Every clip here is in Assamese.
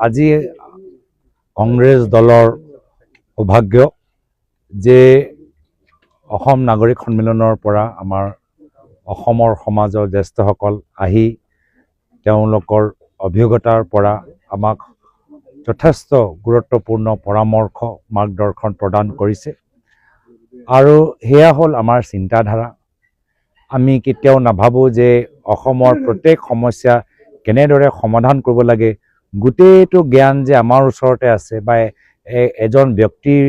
আজি কংগ্ৰেছ দলৰ সৌভাগ্য যে অসম নাগৰিক সন্মিলনৰ পৰা আমাৰ অসমৰ সমাজৰ জ্যেষ্ঠসকল আহি তেওঁলোকৰ অভিজ্ঞতাৰ পৰা আমাক যথেষ্ট গুৰুত্বপূৰ্ণ পৰামৰ্শ মাৰ্গদৰ্শন প্ৰদান কৰিছে আৰু হেয়া হ'ল আমাৰ চিন্তাধাৰা। আমি কেতিয়াও নাভাবো যে অসমৰ প্ৰত্যেক সমস্যা কেনেদৰে সমাধান কৰিব লাগে গোটেইটো জ্ঞান যে আমাৰ ওচৰতে আছে বা এজন ব্যক্তিৰ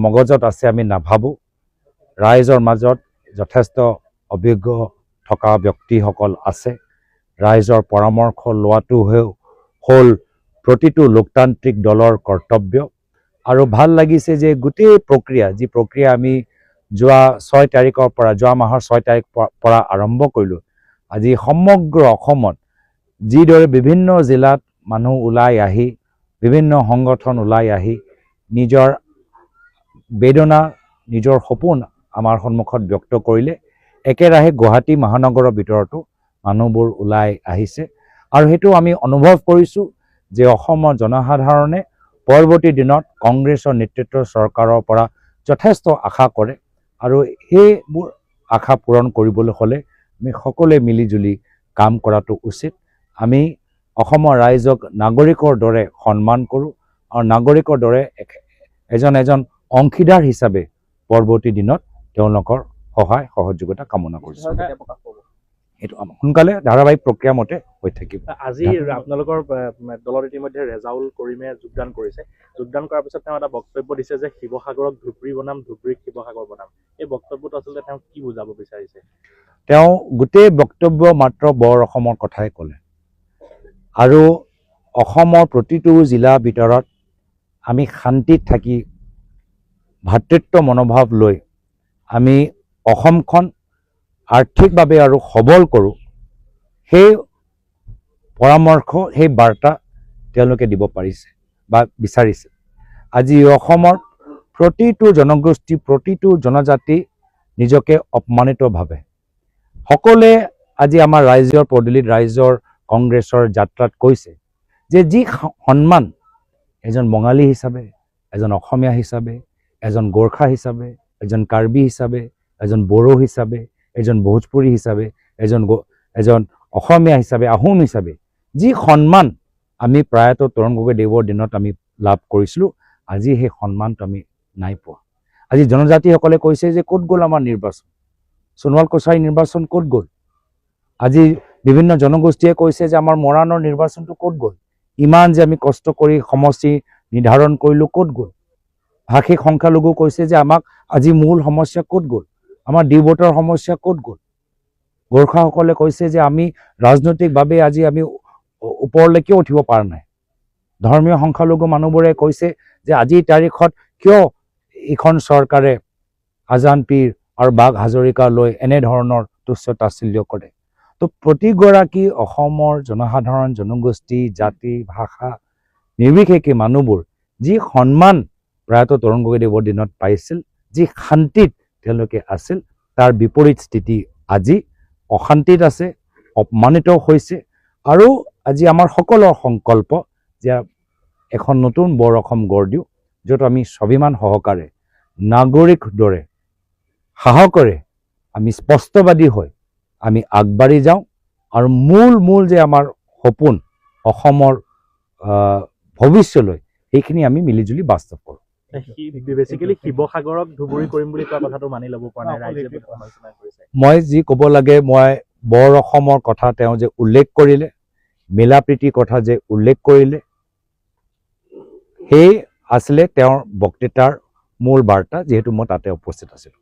মগজত আছে আমি নাভাবো। ৰাইজৰ মাজত যথেষ্ট অভিজ্ঞ থকা ব্যক্তিসকল আছে। ৰাইজৰ পৰামৰ্শ লোৱাটো হ'ল প্ৰতিটো লোকতান্ত্ৰিক দলৰ কৰ্তব্য আৰু ভাল লাগিছে যে গোটেই প্ৰক্ৰিয়া যি প্ৰক্ৰিয়া আমি যোৱা 6 তাৰিখৰ পৰা যোৱা মাহৰ 6 তাৰিখ পৰা আৰম্ভ কৰিলোঁ। আজি সমগ্ৰ অসমত যিদৰে বিভিন্ন জিলাত মানুহ ওলাই আহি বিভিন্ন সংগঠন ওলাই আহি নিজৰ বেদনা নিজৰ সপোন আমাৰ সন্মুখত ব্যক্ত কৰিলে একেৰাহে গুৱাহাটী মহানগৰৰ ভিতৰতো মানুহবোৰ ওলাই আহিছে আৰু সেইটো আমি অনুভৱ কৰিছোঁ যে অসমৰ জনসাধাৰণে পৰৱৰ্তী দিনত কংগ্ৰেছৰ নেতৃত্বৰ চৰকাৰৰ পৰা যথেষ্ট আশা কৰে আৰু সেইবোৰ আশা পূৰণ কৰিবলৈ হ'লে আমি সকলোৱে মিলিজুলি কাম কৰাটো উচিত। আমি অসমৰ ৰাইজক নাগৰিকৰ দৰে সন্মান কৰোঁ আৰু নাগৰিকৰ দৰে এজন অংশীদাৰ হিচাপে পৰৱৰ্তী দিনত তেওঁলোকৰ সহায় সহযোগিতা কামনা কৰিছোঁ। এইটো সোনকালে ধাৰাবাহিক প্ৰক্ৰিয়া মতে হৈ থাকিব। আজি আপোনালোকৰ দলত ইতিমধ্যে ৰেজাউল কৰিমে যোগদান কৰিছে। যোগদান কৰাৰ পিছত তেওঁ এটা বক্তব্য দিছে যে শিৱসাগৰক ধুবুৰী বনাম, ধুবুৰীক শিৱসাগৰ বনাম। এই বক্তব্যটো আচলতে তেওঁ কি বুজাব বিচাৰিছে? তেওঁ গোটেই বক্তব্য মাত্ৰ বৰ অসমৰ কথাই ক'লে আৰু অসমৰ প্ৰতিটো জিলাৰ ভিতৰত আমি শান্তিত থাকি ভাতৃত্ব মনোভাৱ লৈ আমি অসমখন আৰ্থিকভাৱে আৰু সবল কৰোঁ, সেই পৰামৰ্শ সেই বাৰ্তা তেওঁলোকে দিব পাৰিছে বা বিচাৰিছে। আজি অসমৰ প্ৰতিটো জনগোষ্ঠী প্ৰতিটো জনজাতি নিজকে অপমানিত ভাবে। সকলোৱে আজি আমাৰ ৰাইজৰ পদূলিত ৰাইজৰ কংগ্ৰেছৰ যাত্ৰাত কৈছে যে যি সন্মান এজন বঙালী হিচাপে, এজন অসমীয়া হিচাপে, এজন গোৰ্খা হিচাপে, এজন কাৰ্বি হিচাপে, এজন বড়ো হিচাপে, এজন ভোজপুৰী হিচাপে, এজন অসমীয়া হিচাপে, আহোম হিচাপে যি সন্মান আমি প্ৰায়ত তৰুণ গগৈদেৱৰ দিনত আমি লাভ কৰিছিলোঁ, আজি সেই সন্মানটো আমি নাই পোৱা। আজি জনজাতিসকলে কৈছে যে ক'ত গ'ল আমাৰ নিৰ্বাচন, সোণোৱাল কছাৰী নিৰ্বাচন ক'ত গ'ল? আজি বিভিন্ন জনগোষ্ঠীয়ে কৈছে যে আমাৰ মৰাণৰ নিৰ্বাচনটো ক'ত গ'ল? ইমান যে আমি কষ্ট কৰি সমষ্টি নিৰ্ধাৰণ কৰিলোঁ ক'ত গ'ল? ভাষিক সংখ্যালঘু কৈছে যে আমাক আজি মূল সমস্যা ক'ত গ'ল? আমাৰ ডিভোটৰ সমস্যা ক'ত গ'ল? গোৰ্খাসকলে কৈছে যে আমি ৰাজনৈতিকভাৱে আজি আমি ওপৰলৈকেও উঠিব পৰা নাই। ধৰ্মীয় সংখ্যালঘু মানুহবোৰে কৈছে যে আজিৰ তাৰিখত কিয় এইখন চৰকাৰে আজান পীৰ আৰু বাঘ হাজৰিকা লৈ এনেধৰণৰ তুচ্ছ তাচ্ছিল্য কৰে। তো প্ৰতিগৰাকী অসমৰ জনসাধাৰণ জনগোষ্ঠী জাতি ভাষা নিৰ্বিশেষে মানুহবোৰ যি সন্মান প্ৰায়ত তৰুণ গগৈদেৱৰ দিনত পাইছিল, যি শান্তিত তেওঁলোকে আছিল, তাৰ বিপৰীত স্থিতি আজি অশান্তিত আছে, অপমানিত হৈছে আৰু আজি আমাৰ সকলৰ সংকল্প যে এখন নতুন বৰ অসম গঢ় দিওঁ, য'ত আমি স্বাভিমান সহকাৰে নাগৰিক দৰে সাহসেৰে আমি স্পষ্টবাদী হৈ আমি আগবাঢ়ি যাওঁ আৰু মূল যে আমাৰ সপোন অসমৰ ভৱিষ্যলৈ সেইখিনি আমি মিলিজুলি বাস্তৱ কৰোঁ। বেচিকেলি শিৱসাগৰক ধুবুৰী কৰিম বুলি কোৱা কথাটো মানি ল'ব পৰা নাই ৰাইজে সমালোচনা কৰিছে। মই যি ক'ব লাগে, মই বৰ অসমৰ কথা তেওঁ যে উল্লেখ কৰিলে, মিলা প্ৰীতিৰ কথা যে উল্লেখ কৰিলে, সেই আছিলে তেওঁৰ বক্তৃতাৰ মূল বাৰ্তা, যিহেতু মই তাতে উপস্থিত আছিলোঁ।